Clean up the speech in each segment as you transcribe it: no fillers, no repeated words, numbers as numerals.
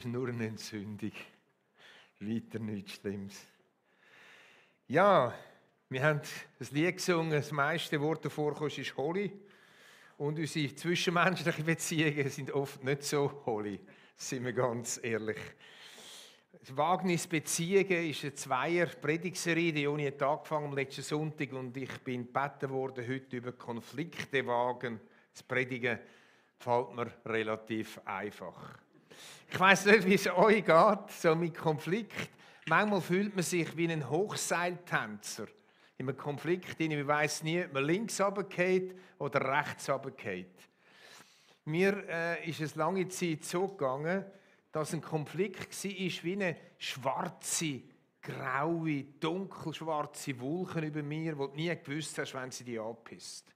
Nur eine Entzündung. Weiter nichts Schlimmes. Ja, wir haben das Lied gesungen, das meiste Wort davor ist «Holy». Und unsere zwischenmenschlichen Beziehungen sind oft nicht so holy, sind wir ganz ehrlich. Wagnis Beziehungen ist eine Zweier-Predigserie, die Joni hat angefangen am letzten Sonntag und ich bin gebeten worden, heute über Konflikte wagen zu predigen. Fällt mir relativ einfach. Ich weiss nicht, wie es euch geht, so mit Konflikt. Manchmal fühlt man sich wie ein Hochseiltänzer in einem Konflikt. Man weiss nie, ob man links runterfällt oder rechts runterfällt. Mir ist es lange Zeit so gegangen, dass ein Konflikt war wie eine schwarze, graue, dunkelschwarze Wolke über mir, wo du nie gewusst hast, wenn sie dich anpisst.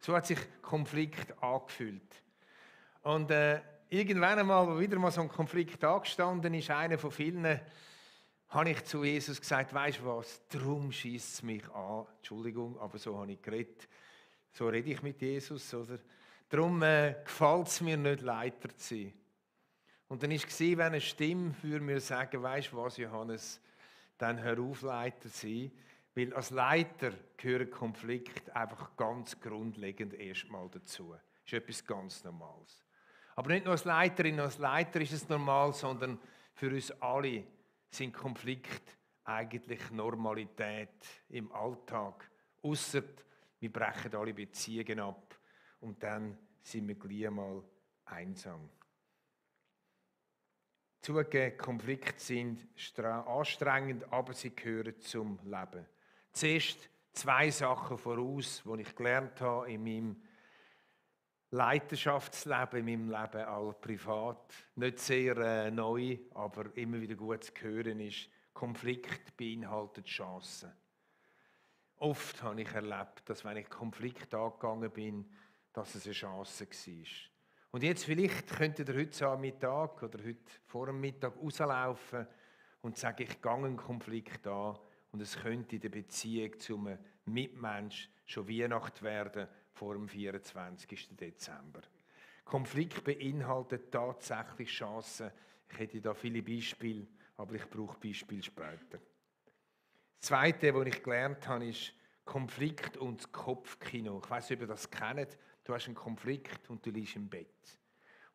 So hat sich Konflikt angefühlt. Und irgendwann einmal, wo wieder mal so ein Konflikt angestanden ist, einer von vielen, habe ich zu Jesus gesagt, weisst du was, darum schiesst es mich an. Entschuldigung, aber so habe ich geredet. So rede ich mit Jesus, oder? Darum gefällt es mir nicht, Leiter zu sein. Und dann war es, wenn eine Stimme für mir sagen, weisst du was, Johannes, dann hör auf, Leiter zu sein. Weil als Leiter gehören Konflikte einfach ganz grundlegend erstmal dazu. Das ist etwas ganz Normales. Aber nicht nur als Leiterin, als Leiter ist es normal, sondern für uns alle sind Konflikte eigentlich Normalität im Alltag. Ausser wir brechen alle Beziehungen ab und dann sind wir gleich mal einsam. Zugegeben, Konflikte sind anstrengend, aber sie gehören zum Leben. Zuerst 2 Sachen voraus, die ich gelernt habe in meinem Leiterschaftsleben, in meinem Leben auch privat. Nicht sehr neu, aber immer wieder gut zu hören ist, Konflikt beinhaltet Chancen. Oft habe ich erlebt, dass wenn ich Konflikt angegangen bin, dass es eine Chance war. Und jetzt vielleicht könntet ihr heute am Mittag oder heute vor dem Mittag rauslaufen und sagen, ich gehe einen Konflikt an und es könnte in der Beziehung zu einem Mitmensch schon Weihnacht werden vor dem 24. Dezember. Konflikt beinhaltet tatsächlich Chancen. Ich hätte da viele Beispiele, aber ich brauche Beispiele später. Das Zweite, was ich gelernt habe, ist Konflikt und das Kopfkino. Ich weiss nicht, ob ihr das kennt. Du hast einen Konflikt und du liegst im Bett.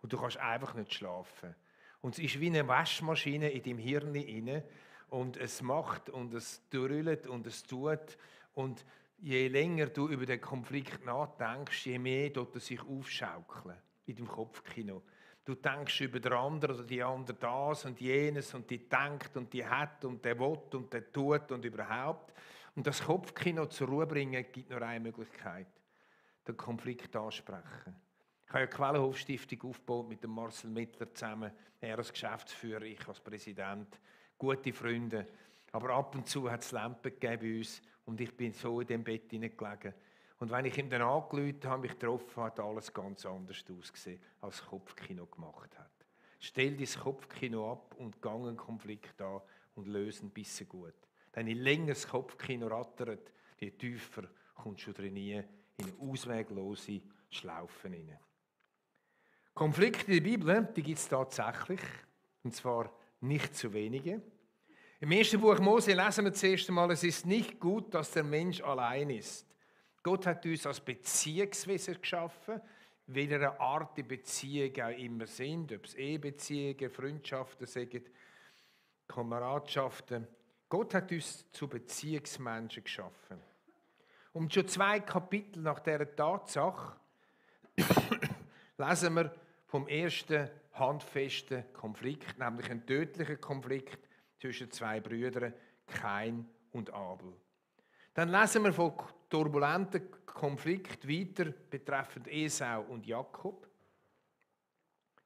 Und du kannst einfach nicht schlafen. Und es ist wie eine Waschmaschine in deinem Hirn inne. Und es macht und es drüllt und es tut. Und je länger du über den Konflikt nachdenkst, je mehr tut er sich aufschaukeln in deinem Kopfkino. Du denkst über den anderen oder die andere das und jenes und die denkt und die hat und der will und der tut und überhaupt. Und das Kopfkino zur Ruhe bringen gibt nur eine Möglichkeit: den Konflikt ansprechen. Ich habe eine Quellenhof-Stiftung aufgebaut mit dem Marcel Mittler zusammen. Er als Geschäftsführer, ich als Präsident. Gute Freunde. Aber ab und zu hat es Lampen gegeben bei uns und ich bin so in dem Bett hineingelegen. Und wenn ich ihm dann angerufen habe, mich getroffen, hat alles ganz anders ausgesehen, als das Kopfkino gemacht hat. Stell dein Kopfkino ab und gang einen Konflikt an und löse ein bisschen gut. Denn je länger das Kopfkino rattert, je tiefer kommst du drin in eine ausweglose Schlaufe hinein. Konflikte in der Bibel, die gibt es tatsächlich, und zwar nicht zu wenige. Im 1. Buch Mose lesen wir zuerst einmal, es ist nicht gut, dass der Mensch allein ist. Gott hat uns als Beziehungswesen geschaffen, welcher Art die Beziehungen auch immer sind, ob es Ehebeziehungen, Freundschaften sind, Kameradschaften. Gott hat uns zu Beziehungsmenschen geschaffen. Und schon 2 Kapitel nach dieser Tatsache lesen wir vom ersten handfesten Konflikt, nämlich einen tödlichen Konflikt zwischen 2 Brüdern, Kain und Abel. Dann lesen wir von turbulenten Konflikt weiter betreffend Esau und Jakob.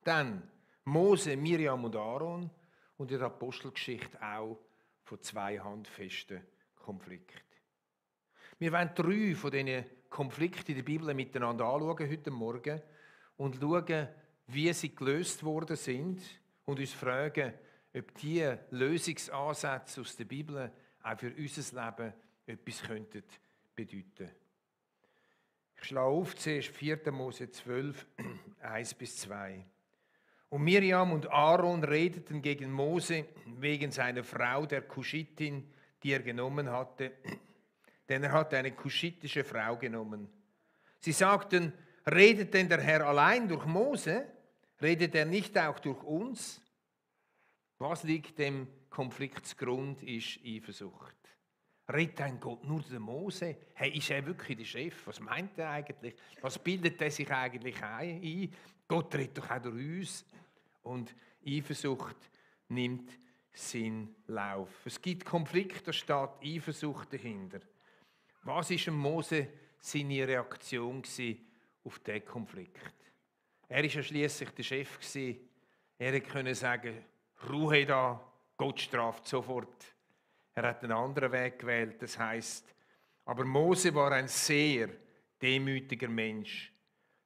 Dann Mose, Miriam und Aaron und in der Apostelgeschichte auch von 2 handfesten Konflikten. Wir wollen 3 von diesen Konflikten in der Bibel miteinander anschauen heute Morgen und schauen, wie sie gelöst worden sind und uns fragen, ob diese Lösungsansätze aus der Bibel auch für unser Leben etwas könnten bedeuten. Ich schlage auf zuerst 4. Mose 12, 1-2. Und Miriam und Aaron redeten gegen Mose wegen seiner Frau, der Kuschitin, die er genommen hatte, denn er hatte eine kuschitische Frau genommen. Sie sagten, redet denn der Herr allein durch Mose? Redet er nicht auch durch uns? Was liegt dem Konflikt zugrunde, ist Eifersucht. Redet ein Gott nur der Mose? Hey, ist er wirklich der Chef? Was meint er eigentlich? Was bildet er sich eigentlich ein? Gott redet doch auch durch uns. Und Eifersucht nimmt seinen Lauf. Es gibt Konflikte, da steht Eifersucht dahinter. Was war Mose seine Reaktion auf diesen Konflikt? Er war ja schliesslich der Chef. Er konnte sagen, Ruhe da, Gott straft sofort. Er hat einen anderen Weg gewählt, das heisst, aber Mose war ein sehr demütiger Mensch,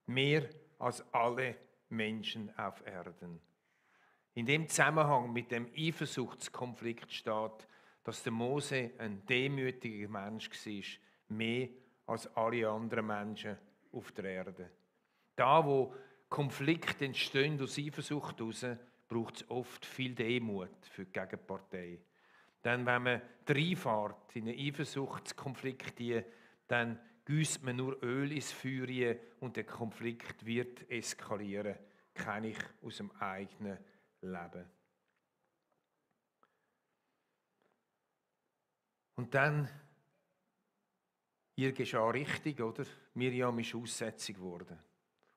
mehr als alle Menschen auf Erden. In dem Zusammenhang mit dem Eifersuchtskonflikt steht, dass der Mose ein demütiger Mensch war, mehr als alle anderen Menschen auf der Erde. Da, wo Konflikte entstehen aus Eifersucht heraus, braucht es oft viel Demut für die Gegenpartei. Denn wenn man reinfährt in einen Eifersuchtskonflikt, dann gießt man nur Öl ins Feuer und der Konflikt wird eskalieren. Kenne ich aus dem eigenen Leben. Und dann, ihr geschah richtig, oder? Miriam ist aussätzig geworden.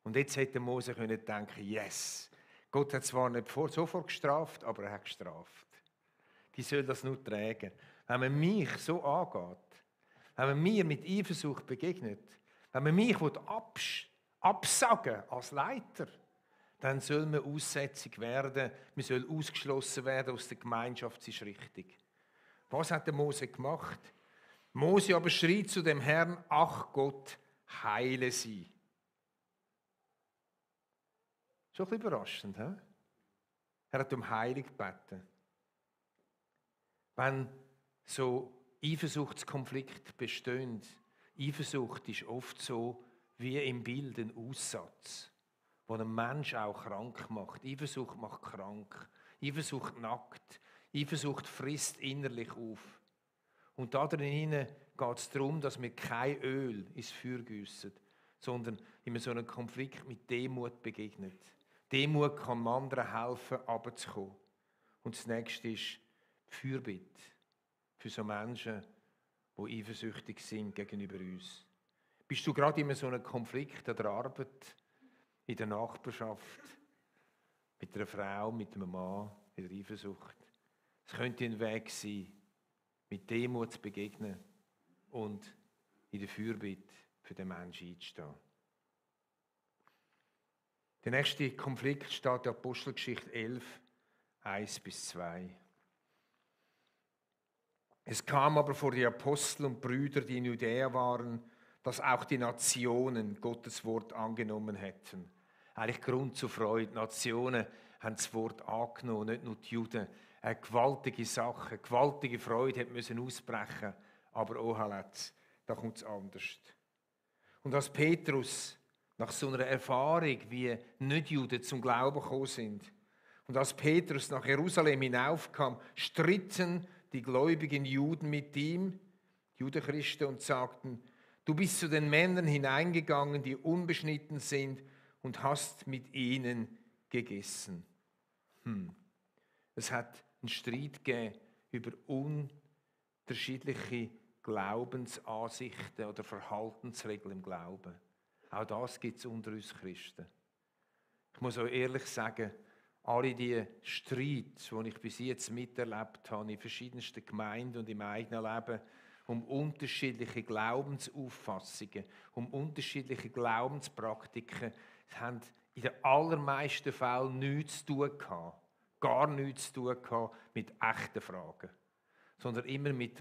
Und jetzt hätte Mose können denken, yes, Gott hat zwar nicht sofort gestraft, aber er hat gestraft. Die soll das nur tragen. Wenn man mich so angeht, wenn man mir mit Eifersucht begegnet, wenn man mich absagen als Leiter, dann soll man aussätzig werden, man soll ausgeschlossen werden aus der Gemeinschaft, das ist richtig. Was hat der Mose gemacht? Mose aber schrie zu dem Herrn, ach Gott, heile sie. Schon ein bisschen überraschend, he? Er hat um Heilung gebeten. Wenn so Eifersuchtskonflikte bestehen, Eifersucht ist oft so wie im Bild ein Aussatz, wo einen Menschen auch krank macht. Eifersucht macht krank, Eifersucht nackt, Eifersucht frisst innerlich auf. Und da drinnen geht es darum, dass wir kein Öl ins Feuer gießen, sondern in so einem Konflikt mit Demut begegnet. Demut kann dem anderen helfen, runterzukommen. Und das nächste ist Fürbitte für so Menschen, die eifersüchtig sind gegenüber uns. Bist du gerade in so einem Konflikt an der Arbeit, in der Nachbarschaft, mit einer Frau, mit einem Mann, in der Eifersucht? Es könnte ein Weg sein, mit Demut zu begegnen und in der Fürbitte für den Menschen einzustehen. Der nächste Konflikt steht in Apostelgeschichte 11, 1-2. Es kam aber vor die Apostel und Brüder, die in Judäa waren, dass auch die Nationen Gottes Wort angenommen hätten. Eigentlich Grund zur Freude. Die Nationen haben das Wort angenommen, nicht nur die Juden. Eine gewaltige Sache, eine gewaltige Freude musste ausbrechen. Aber oh, da kommt es anders. Und als Petrus nach so einer Erfahrung, wie Nicht-Juden zum Glauben gekommen sind, und als Petrus nach Jerusalem hinaufkam, stritten die gläubigen Juden mit ihm, die Judenchristen, und sagten, du bist zu den Männern hineingegangen, die unbeschnitten sind, und hast mit ihnen gegessen. Es hat einen Streit gegeben über unterschiedliche Glaubensansichten oder Verhaltensregeln im Glauben. Auch das gibt es unter uns Christen. Ich muss auch ehrlich sagen, alle die Streits, die ich bis jetzt miterlebt habe, in verschiedensten Gemeinden und im eigenen Leben, um unterschiedliche Glaubensauffassungen, um unterschiedliche Glaubenspraktiken, haben in den allermeisten Fällen nichts zu tun gehabt, gar nichts zu tun gehabt mit echten Fragen, sondern immer mit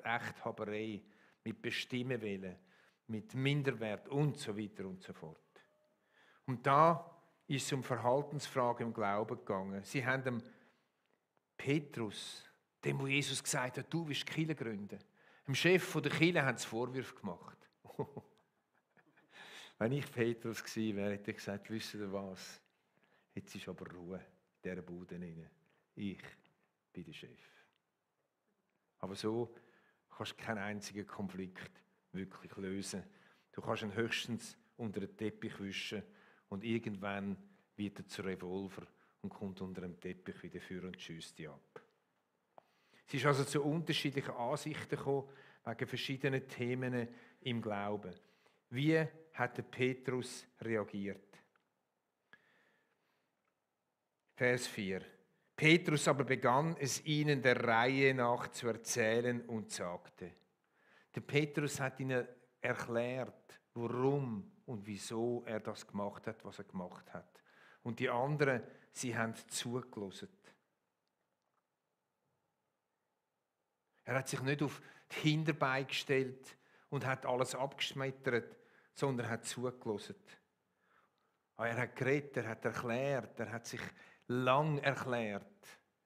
Echthaberei, mit Bestimmenwillen, mit Minderwert und so weiter und so fort. Und da ist es um Verhaltensfragen im Glauben gegangen. Sie haben dem Petrus, dem wo Jesus gesagt hat, du wirst Kirche gründen, dem Chef der Kirche haben sie Vorwürfe gemacht. Wenn ich Petrus gewesen wäre, hätte ich gesagt, wisst ihr was? Jetzt ist aber Ruhe in dieser Bude rein. Ich bin der Chef. Aber so kannst du keinen einzigen Konflikt wirklich lösen. Du kannst ihn höchstens unter den Teppich wischen und irgendwann wird er zu Revolver und kommt unter dem Teppich wieder vor und schießt dich ab. Es ist also zu unterschiedlichen Ansichten gekommen, wegen verschiedenen Themen im Glauben. Wie hat der Petrus reagiert? Vers 4. Petrus aber begann es ihnen der Reihe nach zu erzählen und sagte. Der Petrus hat ihnen erklärt, warum und wieso er das gemacht hat, was er gemacht hat. Und die anderen, sie haben zugelassen. Er hat sich nicht auf die Hinterbeine gestellt und hat alles abgeschmettert, sondern er hat zugelassen. Er hat geredet, er hat erklärt, er hat sich lang erklärt.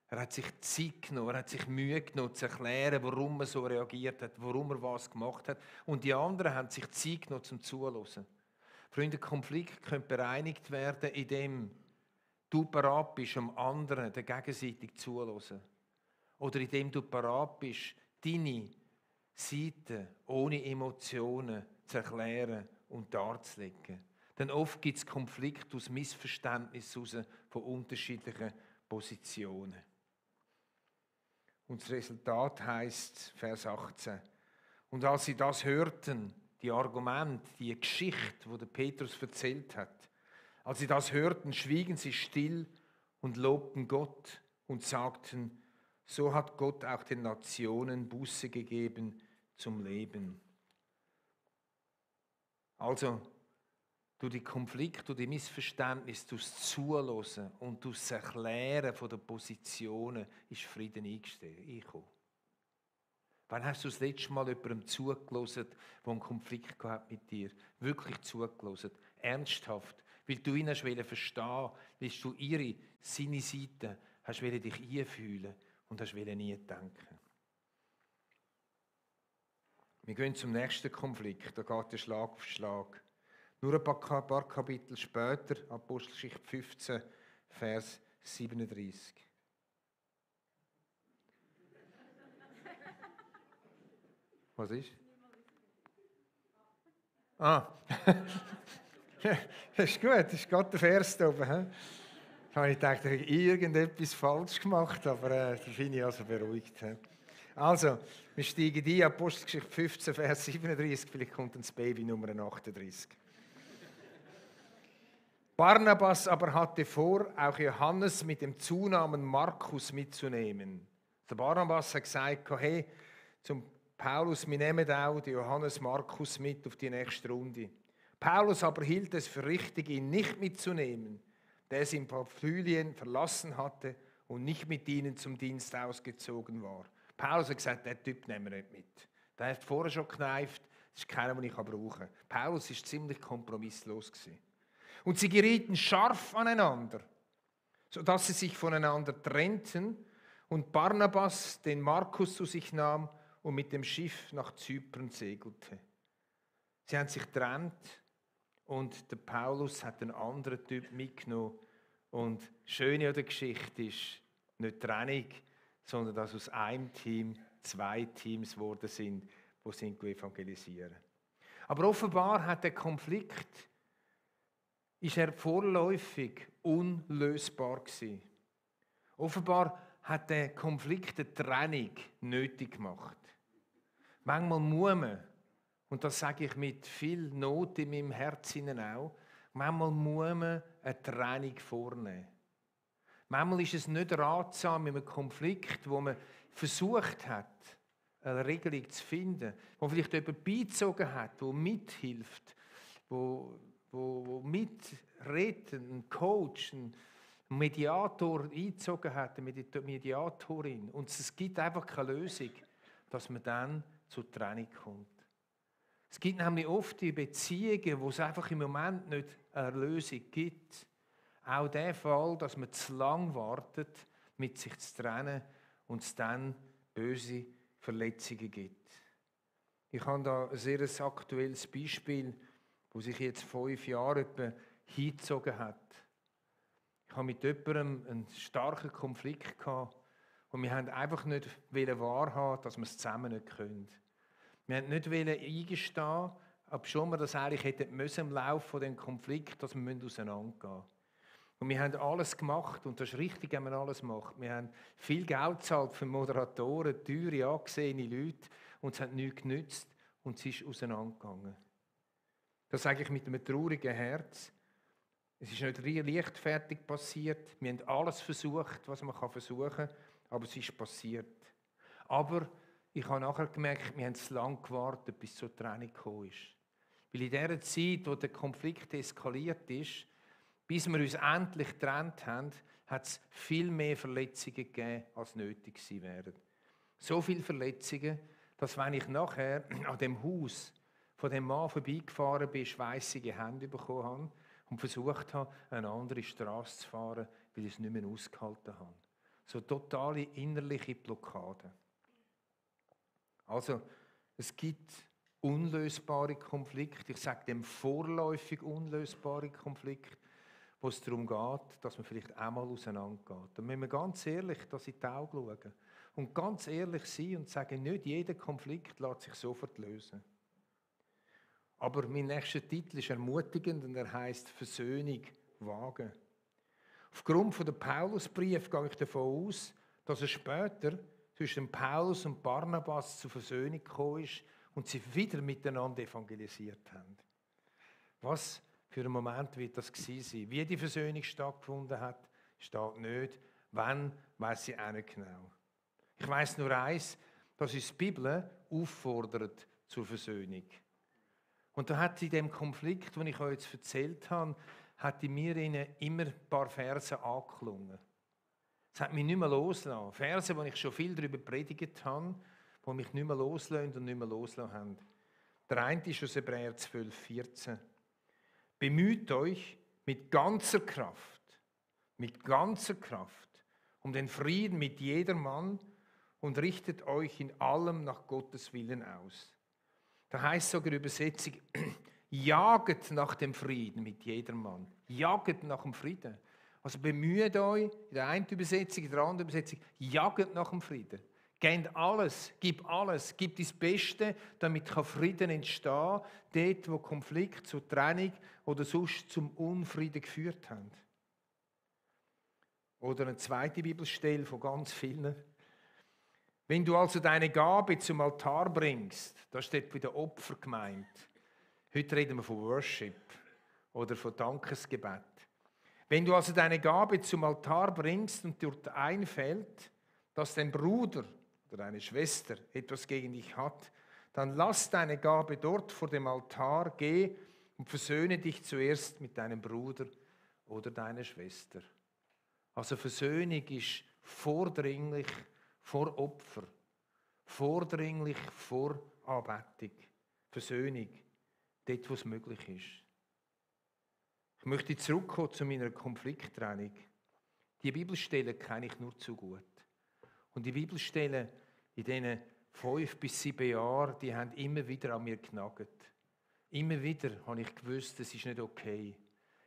Er hat sich Zeit genommen, er hat sich Mühe genommen, zu erklären, warum er so reagiert hat, warum er was gemacht hat. Und die anderen haben sich Zeit genommen, zum Zuhören. Freunde, Konflikt könnte bereinigt werden, indem du bereit bist, am anderen der gegenseitig zuzuhören. Oder indem du bereit bist, deine Seite ohne Emotionen zu erklären und darzulegen. Denn oft gibt es Konflikte aus Missverständnis heraus von unterschiedlichen Positionen. Und das Resultat heisst, Vers 18, und als sie das hörten, die Argumente, die Geschichte, die der Petrus erzählt hat, als sie das hörten, schwiegen sie still und lobten Gott und sagten, so hat Gott auch den Nationen Buße gegeben zum Leben. Also, durch die Konflikte, durch die Missverständnisse, durch das Zuhören und durch das Erklären der Positionen ist Frieden eingekommen. Wann hast du das letzte Mal jemandem zugelassen, der einen Konflikt gehabt mit dir? Wirklich zugelassen, ernsthaft, weil du ihn verstehen willst du seine Seite, hast dich einfühlen und hast nie denken. Wir gehen zum nächsten Konflikt, da geht der Schlag auf Schlag. Nur ein paar Kapitel später, Apostelgeschichte 15, Vers 37. Was ist? Das ist gut, das ist gerade der Vers da oben. Da habe ich gedacht, ich habe irgendetwas falsch gemacht, aber da bin ich also beruhigt. Also, wir steigen ein, Apostelgeschichte 15, Vers 37, vielleicht kommt dann das Baby Nummer 38. Barnabas aber hatte vor, auch Johannes mit dem Zunamen Markus mitzunehmen. Der Barnabas hat gesagt, hey, zum Paulus, wir nehmen auch den Johannes Markus mit auf die nächste Runde. Paulus aber hielt es für richtig, ihn nicht mitzunehmen, der es in Pamphylien verlassen hatte und nicht mit ihnen zum Dienst ausgezogen war. Paulus hat gesagt, den Typ nehmen wir nicht mit. Der hat vorher schon gekneift, das ist keiner, den ich brauchen kann. Paulus war ziemlich kompromisslos. Und sie gerieten scharf aneinander, sodass sie sich voneinander trennten und Barnabas den Markus zu sich nahm und mit dem Schiff nach Zypern segelte. Sie haben sich getrennt und der Paulus hat einen anderen Typ mitgenommen. Und das Schöne an der Geschichte ist nicht die Trennung, sondern dass aus einem Team 2 Teams geworden sind, die evangelisieren. Aber offenbar hat der Konflikt ist er vorläufig unlösbar gewesen. Offenbar hat der Konflikt eine Trennung nötig gemacht. Manchmal muss man, und das sage ich mit viel Not in meinem Herzen auch, manchmal muss man eine Trennung vornehmen. Manchmal ist es nicht ratsam in einem Konflikt, wo man versucht hat, eine Regelung zu finden, wo vielleicht jemand beizogen hat, wo mithilft, wo mitredet, ein Coach, ein Mediator eingezogen hat, eine Mediatorin. Und es gibt einfach keine Lösung, dass man dann zur Trennung kommt. Es gibt nämlich oft die Beziehungen, wo es einfach im Moment nicht eine Lösung gibt. Auch der Fall, dass man zu lang wartet, mit sich zu trennen und es dann böse Verletzungen gibt. Ich habe da ein sehr aktuelles Beispiel, wo sich jetzt 5 Jahre etwa hingezogen hat. Ich hatte mit jemandem einen starken Konflikt gehabt und wir haben einfach nicht wahrhaben, dass wir es zusammen nicht können. Wir haben nicht eingestehen, ob schon wir das eigentlich hätten müssen im Laufe dieses Konflikts, dass wir auseinandergehen müssen. Und wir haben alles gemacht, und das ist richtig, wenn man alles macht. Wir haben viel Geld gezahlt für Moderatoren, teure, angesehene Leute, und es hat nichts genützt und es ist auseinandergegangen. Das sage ich mit einem traurigen Herz. Es ist nicht leichtfertig passiert. Wir haben alles versucht, was man versuchen kann, aber es ist passiert. Aber ich habe nachher gemerkt, wir haben zu lange gewartet, bis zur Trennung gekommen ist. Weil in der Zeit, wo der Konflikt eskaliert ist, bis wir uns endlich getrennt haben, hat es viel mehr Verletzungen gegeben, als nötig gewesen wären. So viele Verletzungen, dass wenn ich nachher an dem Haus von dem Mann vorbeigefahren bin, schweissige Hände bekommen habe und versucht habe, eine andere Straße zu fahren, weil ich es nicht mehr ausgehalten habe. So totale innerliche Blockade. Also, es gibt unlösbare Konflikte, ich sage dem vorläufig unlösbare Konflikte, wo es darum geht, dass man vielleicht einmal auseinandergeht. Da müssen wir ganz ehrlich das in die Augen schauen und ganz ehrlich sein und sagen, nicht jeder Konflikt lässt sich sofort lösen. Aber mein nächster Titel ist ermutigend und er heisst Versöhnung wagen. Aufgrund von der Paulusbrief gehe ich davon aus, dass es später zwischen Paulus und Barnabas zur Versöhnung gekommen ist und sie wieder miteinander evangelisiert haben. Was für einen Moment wird das gewesen sein? Wie die Versöhnung stattgefunden hat, steht nicht. Wann, weiss ich auch nicht genau. Ich weiss nur eins, dass uns die Bibel auffordert zur Versöhnung. Und da hat in dem Konflikt, den ich euch jetzt erzählt habe, hat in mir immer ein paar Verse angeklungen. Es hat mich nicht mehr losgelassen. Verse, wo ich schon viel darüber predigt habe, die mich nicht mehr loslassen und nicht mehr loslassen haben. Der eine ist aus Hebräer 12,14. Bemüht euch mit ganzer Kraft, um den Frieden mit jedermann und richtet euch in allem nach Gottes Willen aus. Da heißt sogar die Übersetzung, jaget nach dem Frieden mit jedermann. Jaget nach dem Frieden. Also bemüht euch, in der einen Übersetzung, in der anderen Übersetzung, jaget nach dem Frieden. Gebt alles, gib das Beste, damit Frieden entstehen kann, dort, wo Konflikt zur Trennung oder sonst zum Unfrieden geführt haben. Oder eine zweite Bibelstelle von ganz vielen. Wenn du also deine Gabe zum Altar bringst, da steht wieder Opfer gemeint. Heute reden wir von Worship oder von Dankesgebet. Wenn du also deine Gabe zum Altar bringst und dort einfällt, dass dein Bruder oder deine Schwester etwas gegen dich hat, dann lass deine Gabe dort vor dem Altar, geh und versöhne dich zuerst mit deinem Bruder oder deiner Schwester. Also Versöhnung ist vordringlich vor Opfer, vordringlich vor Anbetung. Versöhnung, dort, wo es möglich ist. Ich möchte zurückkommen zu meiner Konflikttrennung. Die Bibelstellen kenne ich nur zu gut. Und die Bibelstellen in diesen 5 bis 7 Jahren, die haben immer wieder an mir genagt. Immer wieder habe ich gewusst, es ist nicht okay.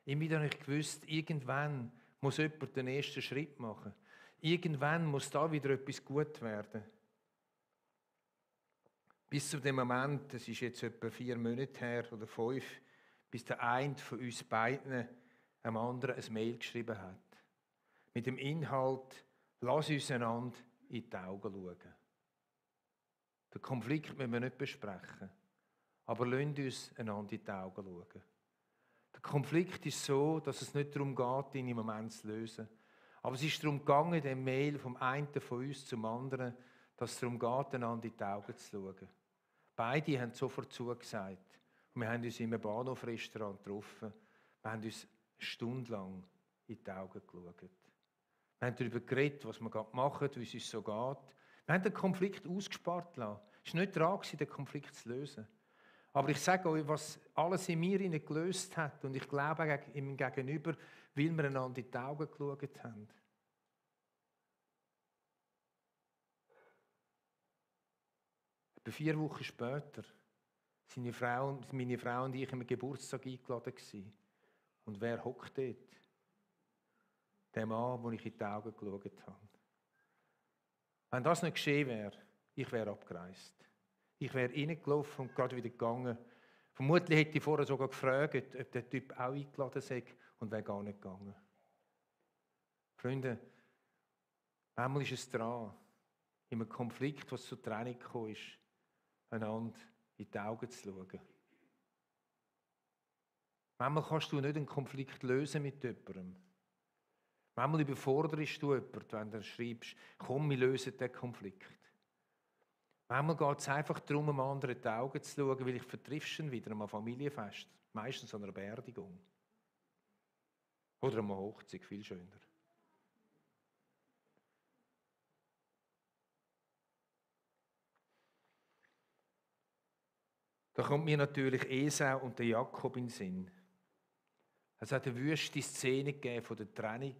Immer wieder habe ich gewusst, irgendwann muss jemand den ersten Schritt machen. Irgendwann muss da wieder etwas gut werden. Bis zu dem Moment, das ist jetzt etwa 4 Monate her oder 5, bis der eine von uns beiden einem anderen ein Mail geschrieben hat. Mit dem Inhalt, lass uns einander in die Augen schauen. Den Konflikt müssen wir nicht besprechen, aber lasst uns einander in die Augen schauen. Der Konflikt ist so, dass es nicht darum geht, ihn im Moment zu lösen. Aber es ist darum gegangen, den Mail vom einen von uns zum anderen, dass es darum geht, einander in die Augen zu schauen. Beide haben sofort zugesagt. Und wir haben uns in einem Bahnhofrestaurant getroffen. Wir haben uns eine Stunde lang in die Augen geschaut. Wir haben darüber geredet, was wir gerade machen, wie es uns so geht. Wir haben den Konflikt ausgespart lassen. Es war nicht dran, den Konflikt zu lösen. Aber ich sage euch, was alles in mir gelöst hat. Und ich glaube ihm gegenüber, weil wir einander in die Augen geschaut haben. Etwa 4 Wochen später sind meine Frau und ich am Geburtstag eingeladen gewesen. Und wer hockt dort? dem Mann, wo ich in die Augen geschaut habe. Wenn das nicht geschehen wäre, ich wäre abgereist. Ich wäre reingelaufen und gerade wieder gegangen. Vermutlich hätte ich vorher sogar gefragt, ob der Typ auch eingeladen sei und wäre gar nicht gegangen. Freunde, manchmal ist es dran, in einem Konflikt, was zur Trennung gekommen ist, einander in die Augen zu schauen. Manchmal kannst du nicht einen Konflikt lösen mit jemandem. Manchmal überforderst du jemanden, wenn du schreibst, komm, wir lösen den Konflikt. Manchmal geht es einfach darum, einem anderen in die Augen zu schauen, weil ich vertriffst ihn wieder an einem Familienfest, meistens an einer Beerdigung. Oder an einer Hochzeit, viel schöner. Da kommt mir natürlich Esau und der Jakob in den Sinn. Es hat eine wüste Szene gegeben von der Trennung.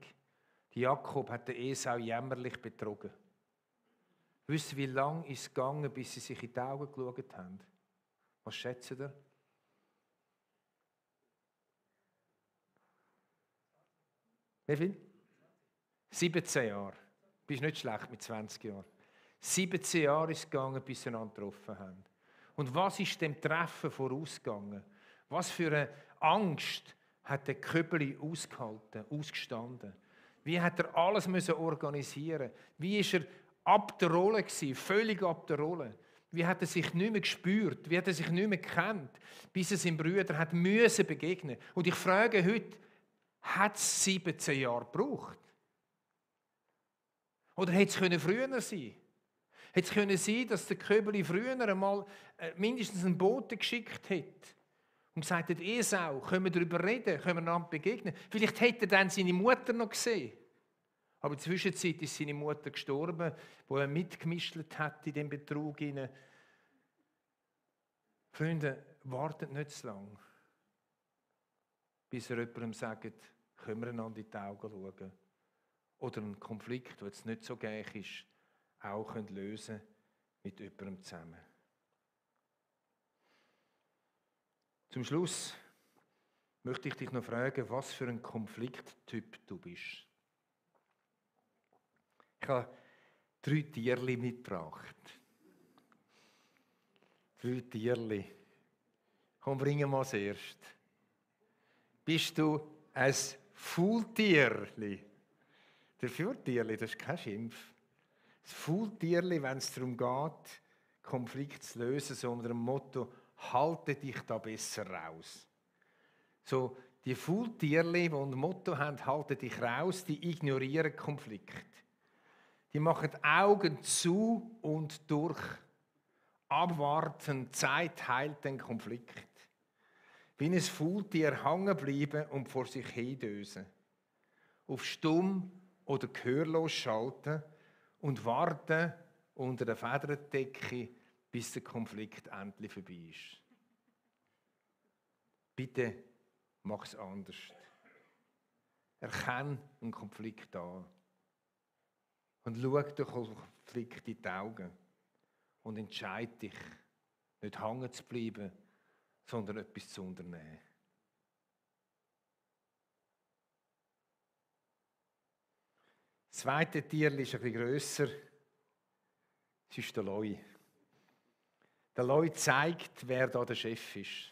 Der Jakob hat den Esau jämmerlich betrogen. Wisst ihr, wie lange ist es gegangen, bis sie sich in die Augen geschaut haben? Was schätzt ihr? Wie viel? 17 Jahre. Du bist nicht schlecht mit 20 Jahren. 17 Jahre ist es gegangen, bis sie einander getroffen haben. Und was ist dem Treffen vorausgegangen? Was für eine Angst hat der Köbeli ausgehalten, ausgestanden? Wie hat er alles organisieren müssen? Wie ist er ab der Rolle gewesen, völlig ab der Rolle? Wie hat er sich nicht mehr gespürt? Wie hat er sich nicht mehr gekannt? Bis er seinem Bruder hat müssen begegnen. Und ich frage heute, hat es 17 Jahre gebraucht? Oder hätte es früher sein können? Hätte es können sein, dass der Köbeli früher einmal mindestens einen Boten geschickt hätte und gesagt hat, Esau, können wir darüber reden, können wir einander begegnen. Vielleicht hätte er dann seine Mutter noch gesehen. Aber in der Zwischenzeit ist seine Mutter gestorben, wo er mitgemischt hat in dem Betrug. Freunde, wartet nicht zu lange, bis ihr jemandem sagt, können wir einander in die Augen schauen. Oder einen Konflikt, der jetzt nicht so gleich ist, auch lösen mit jemandem zusammen. Zum Schluss möchte ich dich noch fragen, was für ein Konflikttyp du bist. Ich habe 3 Tierli mitgebracht. 3 Tierli. Komm, bringen wir das erst. Bist du ein Faultierli? Der Faultierli, das ist kein Schimpf. Das Faultierli, wenn es darum geht, Konflikt zu lösen, so unter dem Motto, halte dich da besser raus. So, die Faultierli, die ein Motto haben, halte dich raus, die ignorieren Konflikt. Die machen die Augen zu und durch. Abwarten, Zeit heilt den Konflikt. Wie ein Faultier hängen bleiben und vor sich hindösen. Auf stumm oder gehörlos schalten und warten unter der Federdecke, bis der Konflikt endlich vorbei ist. Bitte mach es anders. Erkenne einen Konflikt an. Und schau den Konflikt in die Augen. Und entscheide dich, nicht hängen zu bleiben, sondern etwas zu unternehmen. Das zweite Tier ist ein bisschen grösser. Das ist der Leu. Der Leu zeigt, wer da der Chef ist.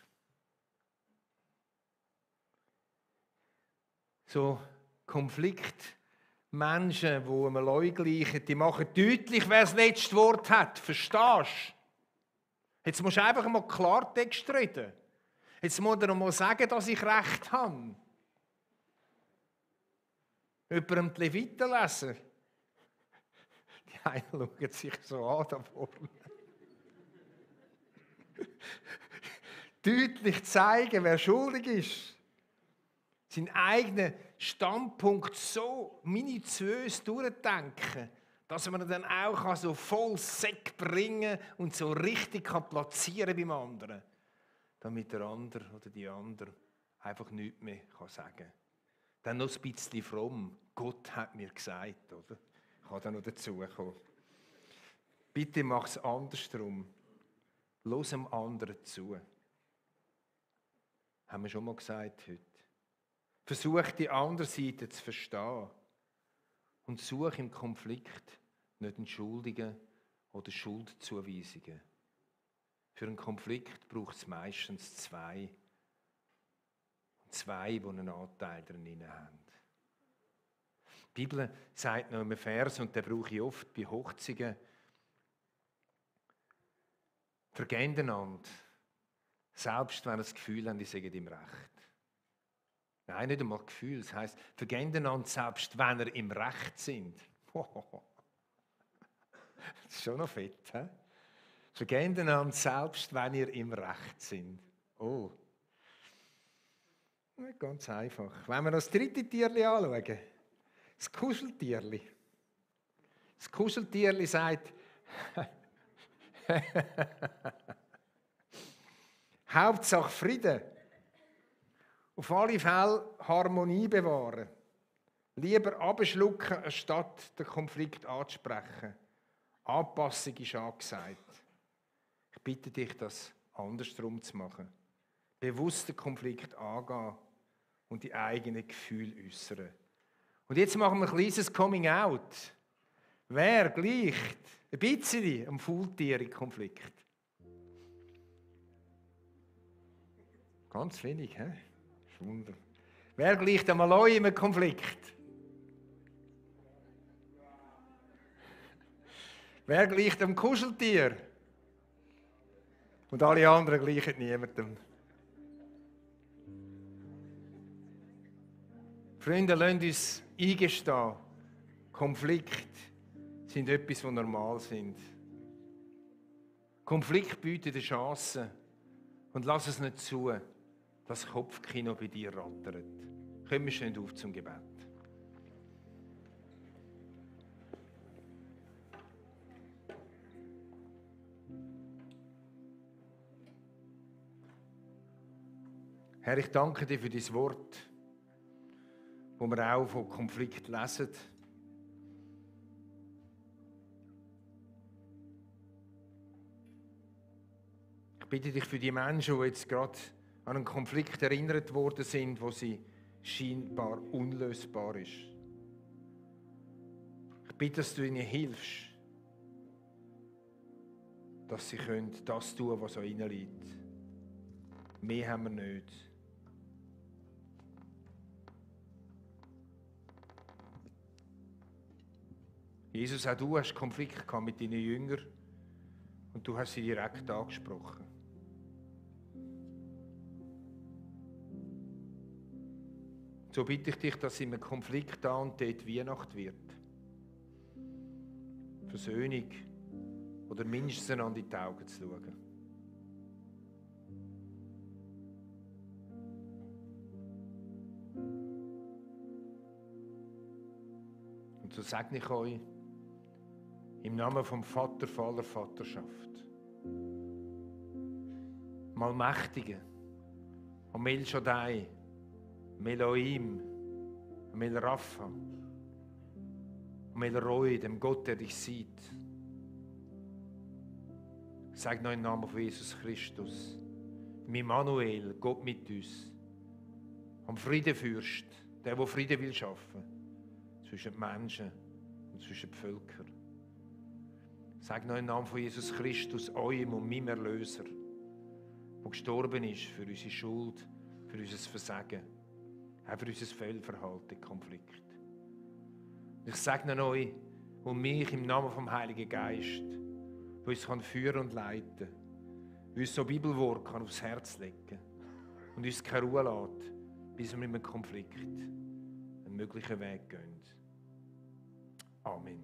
So Konfliktmenschen, die einem Leu gleichen, die machen deutlich, wer das letzte Wort hat. Verstehst du? Jetzt musst du einfach mal Klartext reden. Jetzt muss er mal sagen, dass ich Recht habe. Jemandem die Leviten lesen. Die einen schauen sich so an da vorne. Deutlich zeigen, wer schuldig ist. Seinen eigenen Standpunkt so minutiös durchdenken, dass man ihn dann auch so voll Säck bringen und so richtig platzieren beim anderen. Damit der andere oder die andere einfach nichts mehr sagen kann. Dann noch ein bisschen fromm. Gott hat mir gesagt, oder? Ich kann da noch dazukommen. Bitte mach es andersrum. Los dem anderen zu. Haben wir schon mal gesagt heute. Versuch die andere Seite zu verstehen. Und suche im Konflikt nicht Entschuldigungen oder Schuldzuweisungen. Für einen Konflikt braucht es meistens zwei. Zwei, die einen Anteil darin haben. Die Bibel sagt noch einen Vers, und den brauche ich oft bei Hochzeiten. Vergebt einander, selbst wenn ihr das Gefühl habt, ihr seid im Recht. Nein, nicht einmal Gefühl. Das heisst, vergebt einander, selbst wenn ihr im Recht sind. Das ist schon noch fett, he? Vergebt einander, selbst wenn ihr im Recht sind. Oh. Nicht ganz einfach. Wenn wir das dritte Tierli anschauen, das Kuscheltierli. Das Kuscheltierli sagt, Hauptsache Frieden. Auf alle Fälle Harmonie bewahren. Lieber abschlucken, anstatt den Konflikt anzusprechen. Anpassung ist angesagt. Ich bitte dich, das andersrum zu machen. Bewusst den Konflikt angehen und die eigenen Gefühle äußern. Und jetzt machen wir ein kleines Coming-out. Wer gleicht ein bisschen am Faultier im Konflikt? Ganz wenig, hä? Wunder. Wer gleicht am Maloi im Konflikt? Wer gleicht am Kuscheltier? Und alle anderen gleichen niemandem. Freunde, lasst uns eingestehen, Konflikte sind etwas, das normal sind. Konflikt bietet eine Chance und lass es nicht zu, dass das Kopfkino bei dir rattert. Kommen wir schön auf zum Gebet. Herr, ich danke dir für dein Wort, wo wir auch von Konflikt lesen. Ich bitte dich für die Menschen, die jetzt gerade an einen Konflikt erinnert worden sind, wo sie scheinbar unlösbar ist. Ich bitte, dass du ihnen hilfst, dass sie das tun können, was an ihnen liegt. Mehr haben wir nicht. Jesus, auch du hast Konflikt gehabt mit deinen Jüngern und du hast sie direkt angesprochen. So bitte ich dich, dass in einem Konflikt da und dort Weihnacht wird. Versöhnung oder mindestens einander in die Augen zu schauen. Und so segne ich euch im Namen vom Vater voller Vaterschaft. Am Allmächtigen, am El Shaddai, am Elohim, am El Rapha, am El Roi, dem Gott, der dich sieht. Sag noch im Namen von Jesus Christus, dem Immanuel, Gott mit uns, am Friedenfürst, der Frieden will schaffen zwischen den Menschen und zwischen den Völkern. Sag noch im Namen von Jesus Christus, eurem und meinem Erlöser, der gestorben ist für unsere Schuld, für unser Versagen, auch für unser Fehlverhalten, Konflikt. Ich segne euch und mich im Namen vom Heiligen Geist, der uns führen und leiten kann, der uns so Bibelwort aufs Herz legen kann und uns keine Ruhe lässt, bis wir mit einem Konflikt einen möglichen Weg gehen. Amen.